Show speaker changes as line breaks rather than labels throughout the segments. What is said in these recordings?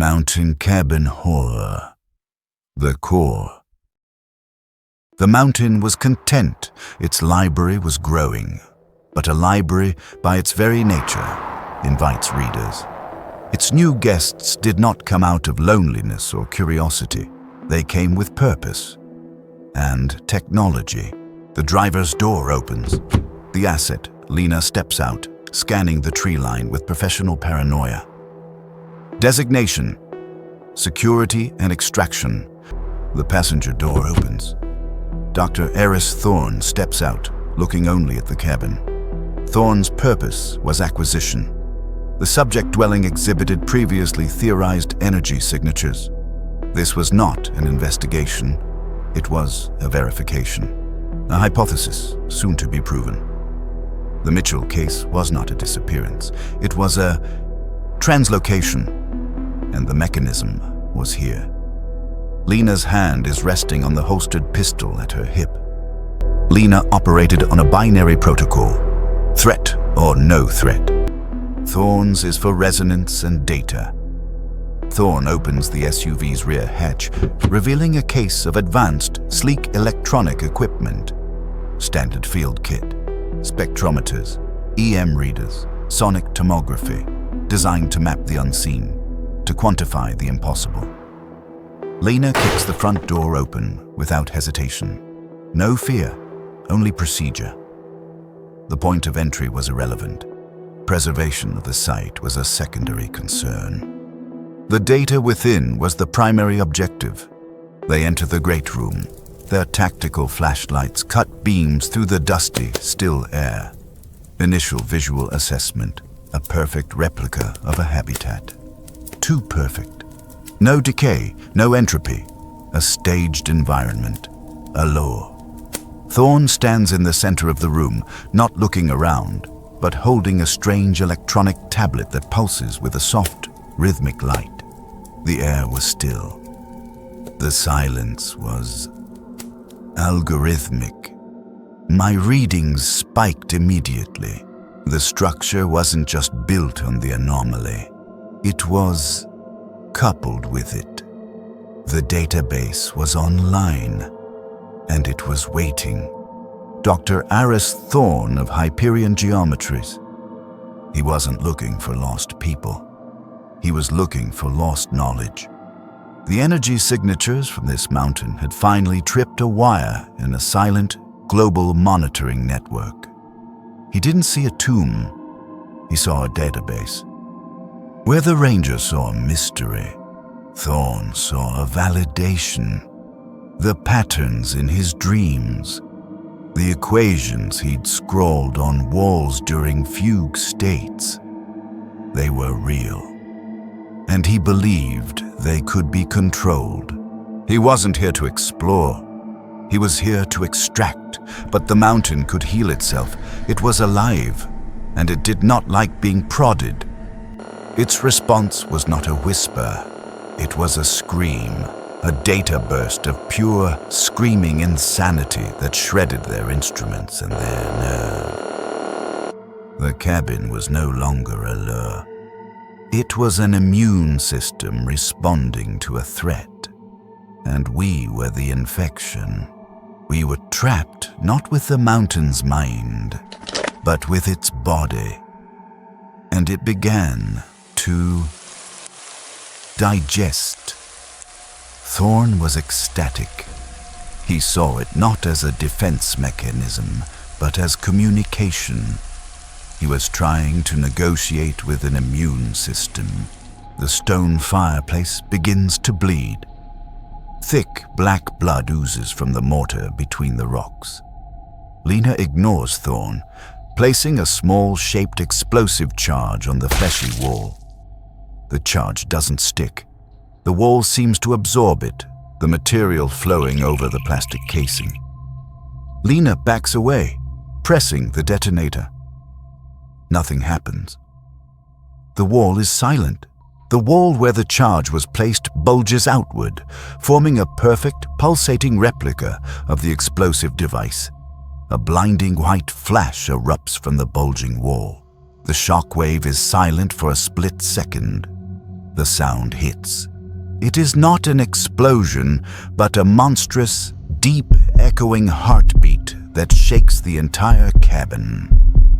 Mountain Cabin Horror. The Core. The mountain was content, its library was growing. But a library, by its very nature, invites readers. Its new guests did not come out of loneliness or curiosity. They came with purpose and technology. The driver's door opens. The asset, Lena, steps out, scanning the tree line with professional paranoia. Designation: security and extraction. The passenger door opens. Dr. Eris Thorne steps out, looking only at the cabin. Thorne's purpose was acquisition. The subject dwelling exhibited previously theorized energy signatures. This was not an investigation. It was a verification. A hypothesis, soon to be proven. The Mitchell case was not a disappearance. It was a translocation. And the mechanism was here. Lena's hand is resting on the holstered pistol at her hip. Lena operated on a binary protocol. Threat or no threat. Thorne's is for resonance and data. Thorne opens the SUV's rear hatch, revealing a case of advanced, sleek electronic equipment. Standard field kit, spectrometers, EM readers, sonic tomography, designed to map the unseen, to quantify the impossible. Lena kicks the front door open without hesitation. No fear, only procedure. The point of entry was irrelevant. Preservation of the site was a secondary concern. The data within was the primary objective. They enter the great room. Their tactical flashlights cut beams through the dusty, still air. Initial visual assessment, a perfect replica of a habitat. Too perfect. No decay, no entropy. A staged environment. A law. Thorne stands in the center of the room, not looking around, but holding a strange electronic tablet that pulses with a soft, rhythmic light. The air was still. The silence was algorithmic. My readings spiked immediately. The structure wasn't just built on the anomaly. It was coupled with it. The database was online, and it was waiting. Dr. Eris Thorne of Hyperion Geometries. He wasn't looking for lost people. He was looking for lost knowledge. The energy signatures from this mountain had finally tripped a wire in a silent, global monitoring network. He didn't see a tomb. He saw a database. Where the ranger saw a mystery, Thorne saw a validation. The patterns in his dreams, the equations he'd scrawled on walls during fugue states, they were real. And he believed they could be controlled. He wasn't here to explore. He was here to extract, but the mountain could heal itself. It was alive, and it did not like being prodded. Its response was not a whisper. It was a scream, a data burst of pure, screaming insanity that shredded their instruments and their nerve. The cabin was no longer a lure. It was an immune system responding to a threat. And we were the infection. We were trapped not with the mountain's mind, but with its body. And it began to digest. Thorne was ecstatic. He saw it not as a defense mechanism, but as communication. He was trying to negotiate with an immune system. The stone fireplace begins to bleed. Thick black blood oozes from the mortar between the rocks. Lena ignores Thorne, placing a small shaped explosive charge on the fleshy wall. The charge doesn't stick. The wall seems to absorb it, the material flowing over the plastic casing. Lena backs away, pressing the detonator. Nothing happens. The wall is silent. The wall where the charge was placed bulges outward, forming a perfect, pulsating replica of the explosive device. A blinding white flash erupts from the bulging wall. The shock wave is silent for a split second. The sound hits. It is not an explosion, but a monstrous, deep, echoing heartbeat that shakes the entire cabin.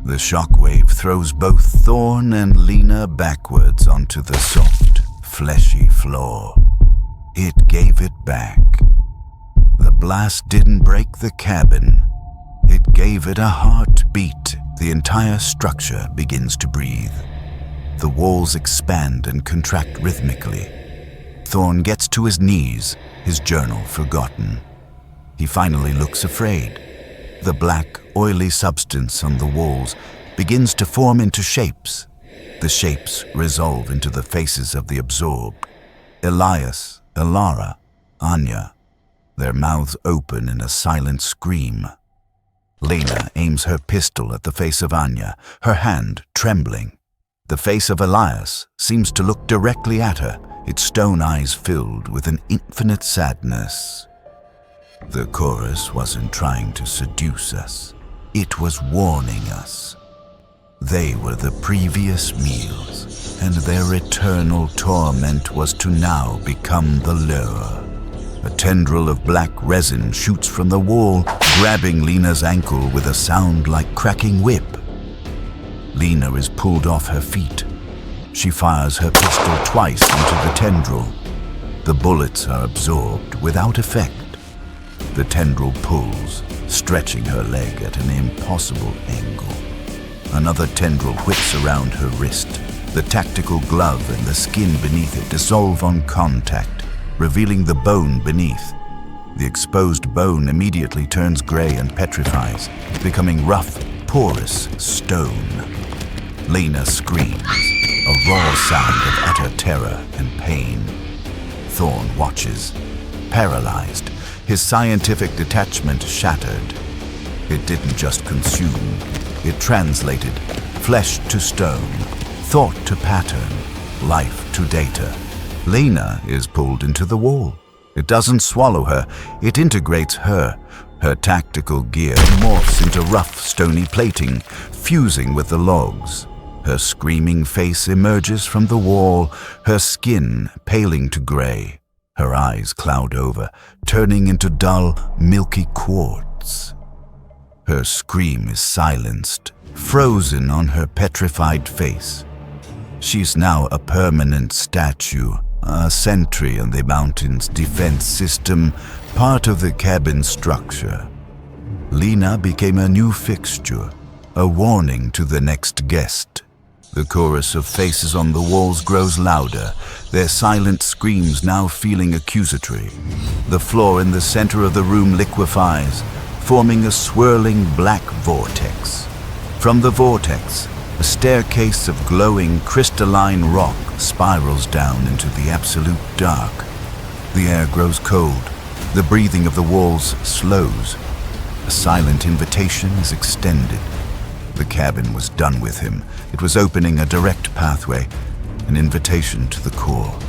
The shockwave throws both Thorn and Lena backwards onto the soft, fleshy floor. It gave it back. The blast didn't break the cabin. It gave it a heartbeat. The entire structure begins to breathe. The walls expand and contract rhythmically. Thorn gets to his knees, his journal forgotten. He finally looks afraid. The black, oily substance on the walls begins to form into shapes. The shapes resolve into the faces of the absorbed. Elias, Elara, Anya, their mouths open in a silent scream. Lena aims her pistol at the face of Anya, her hand trembling. The face of Elias seems to look directly at her, its stone eyes filled with an infinite sadness. The chorus wasn't trying to seduce us. It was warning us. They were the previous meals, and their eternal torment was to now become the lure. A tendril of black resin shoots from the wall, grabbing Lena's ankle with a sound like cracking whip. Lena is pulled off her feet. She fires her pistol twice into the tendril. The bullets are absorbed without effect. The tendril pulls, stretching her leg at an impossible angle. Another tendril whips around her wrist. The tactical glove and the skin beneath it dissolve on contact, revealing the bone beneath. The exposed bone immediately turns gray and petrifies, becoming rough, porous stone. Lena screams, a raw sound of utter terror and pain. Thorn watches, paralyzed, his scientific detachment shattered. It didn't just consume, it translated flesh to stone, thought to pattern, life to data. Lena is pulled into the wall. It doesn't swallow her, it integrates her. Her tactical gear morphs into rough, stony plating, fusing with the logs. Her screaming face emerges from the wall, her skin paling to gray. Her eyes cloud over, turning into dull, milky quartz. Her scream is silenced, frozen on her petrified face. She's now a permanent statue, a sentry in the mountain's defense system, part of the cabin structure. Lena became a new fixture, a warning to the next guest. The chorus of faces on the walls grows louder, their silent screams now feeling accusatory. The floor in the center of the room liquefies, forming a swirling black vortex. From the vortex, a staircase of glowing crystalline rock spirals down into the absolute dark. The air grows cold, the breathing of the walls slows. A silent invitation is extended. The cabin was done with him. It was opening a direct pathway, an invitation to the core.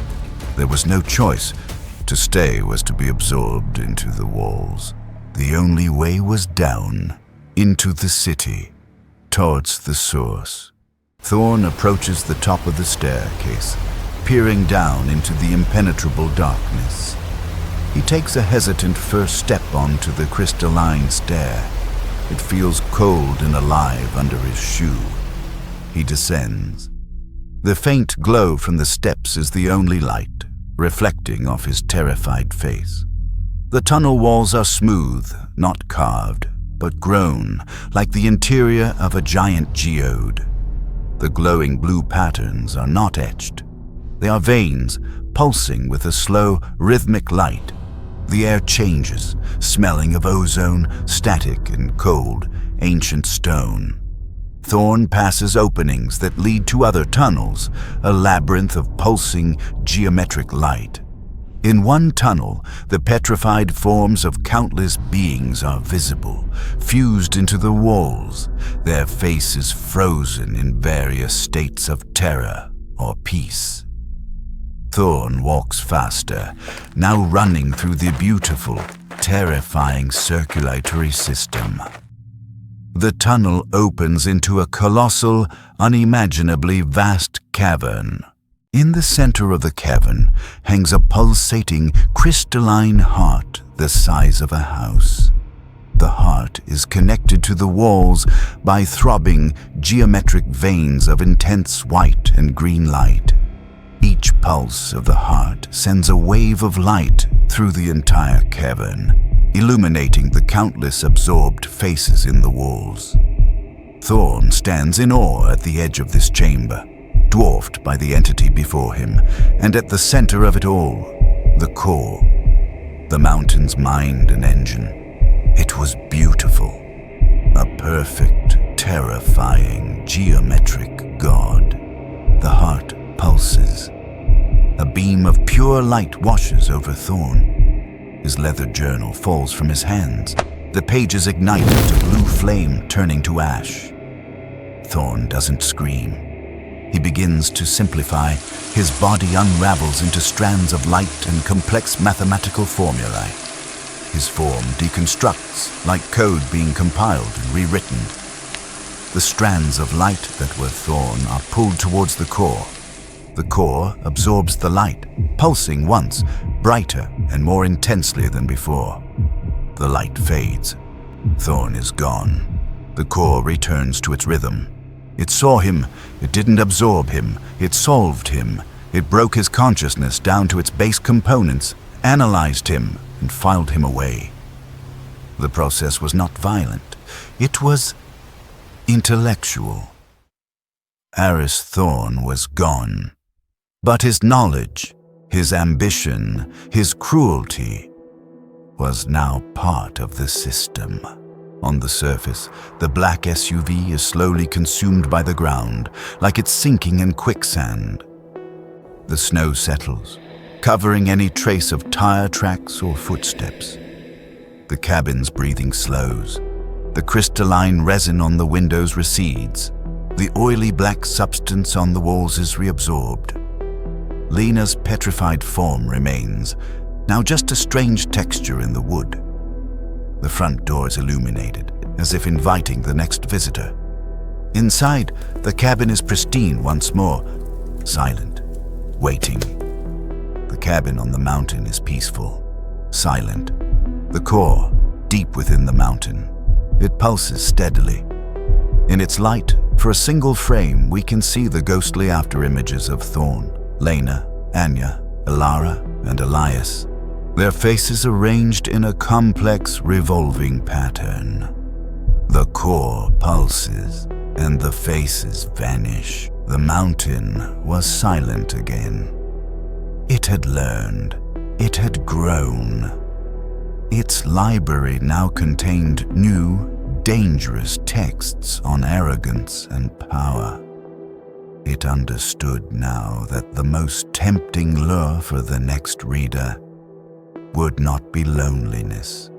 There was no choice. To stay was to be absorbed into the walls. The only way was down, into the city, towards the source. Thorn approaches the top of the staircase, peering down into the impenetrable darkness. He takes a hesitant first step onto the crystalline stair. It feels cold and alive under his shoe. He descends. The faint glow from the steps is the only light, reflecting off his terrified face. The tunnel walls are smooth, not carved, but grown, like the interior of a giant geode. The glowing blue patterns are not etched. They are veins, pulsing with a slow, rhythmic light. The air changes, smelling of ozone, static and cold, ancient stone. Thorn passes openings that lead to other tunnels, a labyrinth of pulsing, geometric light. In one tunnel, the petrified forms of countless beings are visible, fused into the walls, their faces frozen in various states of terror or peace. Thorn walks faster, now running through the beautiful, terrifying circulatory system. The tunnel opens into a colossal, unimaginably vast cavern. In the center of the cavern hangs a pulsating, crystalline heart the size of a house. The heart is connected to the walls by throbbing, geometric veins of intense white and green light. Each pulse of the heart sends a wave of light through the entire cavern, illuminating the countless absorbed faces in the walls. Thorn stands in awe at the edge of this chamber, dwarfed by the entity before him, and at the center of it all, the core, the mountain's mind and engine. It was beautiful, a perfect, terrifying, geometric god. The heart pulses. A beam of pure light washes over Thorn. His leather journal falls from his hands. The pages ignite into blue flame, turning to ash. Thorn doesn't scream. He begins to simplify. His body unravels into strands of light and complex mathematical formulae. His form deconstructs, like code being compiled and rewritten. The strands of light that were Thorn are pulled towards the core. The core absorbs the light, pulsing once, brighter and more intensely than before. The light fades. Thorn is gone. The core returns to its rhythm. It saw him. It didn't absorb him. It solved him. It broke his consciousness down to its base components, analyzed him, and filed him away. The process was not violent. It was intellectual. Aris Thorn was gone. But his knowledge, his ambition, his cruelty was now part of the system. On the surface, the black SUV is slowly consumed by the ground, like it's sinking in quicksand. The snow settles, covering any trace of tire tracks or footsteps. The cabin's breathing slows. The crystalline resin on the windows recedes. The oily black substance on the walls is reabsorbed. Lena's petrified form remains, now just a strange texture in the wood. The front door is illuminated, as if inviting the next visitor. Inside, the cabin is pristine once more, silent, waiting. The cabin on the mountain is peaceful, silent. The core, deep within the mountain, it pulses steadily. In its light, for a single frame, we can see the ghostly afterimages of Thorn, Lena, Anya, Elara, and Elias. Their faces arranged in a complex, revolving pattern. The core pulses, and the faces vanish. The mountain was silent again. It had learned. It had grown. Its library now contained new, dangerous texts on arrogance and power. It understood now that the most tempting lure for the next reader would not be loneliness,